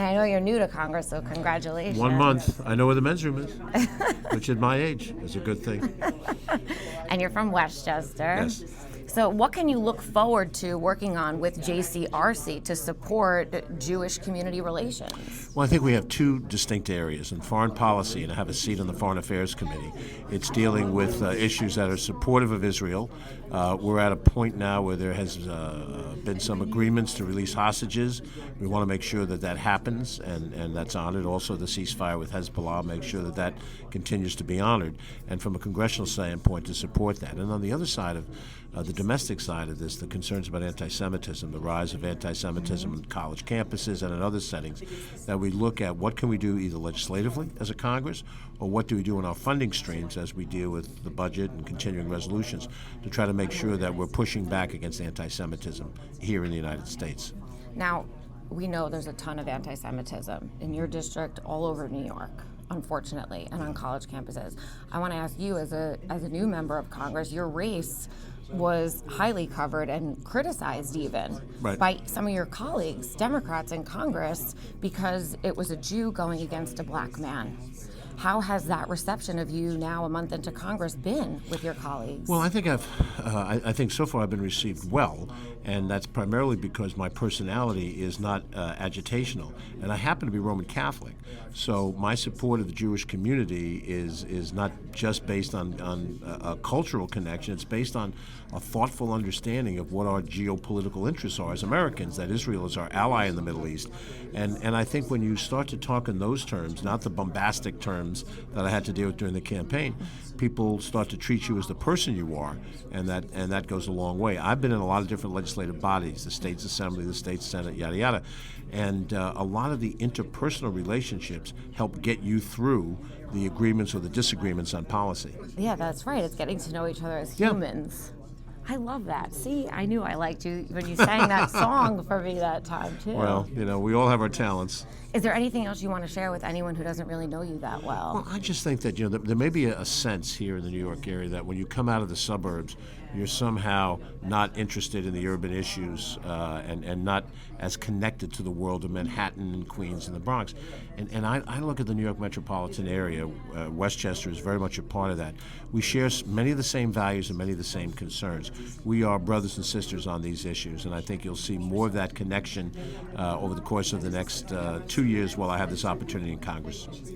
I know you're new to Congress, so congratulations. 1 month. I know where the men's room is, which at my age is a good thing. And you're from Westchester. Yes. So what can you look forward to working on with JCRC to support Jewish community relations? Well, I think we have two distinct areas. In foreign policy, and I have a seat on the Foreign Affairs Committee, it's dealing with issues that are supportive of Israel. We're at a point now where there has been some agreements to release hostages. We want to make sure that that happens and that's honored. Also, the ceasefire with Hezbollah, make sure that that continues to be honored. And from a congressional standpoint, to support that. And on the other side of the domestic side of this, the concerns about anti-Semitism, the rise of anti-Semitism in college campuses and in other settings, that we look at what can we do either legislatively as a Congress, or what do we do in our funding streams as we deal with the budget and continuing resolutions to try to make sure that we're pushing back against anti-Semitism here in the United States. Now, we know there's a ton of anti-Semitism in your district all over New York, unfortunately, and on college campuses. I want to ask you, as a new member of Congress, your race was highly covered and criticized even by some of your colleagues, Democrats in Congress, because it was a Jew going against a black man. How has that reception of you now a month into Congress been with your colleagues? Well, I think I think so far I've been received well, and that's primarily because my personality is not agitational, and I happen to be Roman Catholic. So my support of the Jewish community is not just based on a cultural connection. It's based on a thoughtful understanding of what our geopolitical interests are as Americans, that Israel is our ally in the Middle East. And I think when you start to talk in those terms, not the bombastic terms that I had to deal with during the campaign, people start to treat you as the person you are, and that goes a long way. I've been in a lot of different legislative bodies, the States Assembly, the State Senate, yada, yada, and a lot of the interpersonal relationships help get you through the agreements or the disagreements on policy. Yeah, that's right. It's getting to know each other as humans. I love that. See, I knew I liked you when you sang that song for me that time, too. Well, we all have our talents. Is there anything else you want to share with anyone who doesn't really know you that well? Well, I just think that, there may be a sense here in the New York area that when you come out of the suburbs, you're somehow not interested in the urban issues and not as connected to the world of Manhattan and Queens and the Bronx. And I look at the New York metropolitan area. Westchester is very much a part of that. We share many of the same values and many of the same concerns. We are brothers and sisters on these issues, and I think you'll see more of that connection over the course of the next 2 years while I have this opportunity in Congress.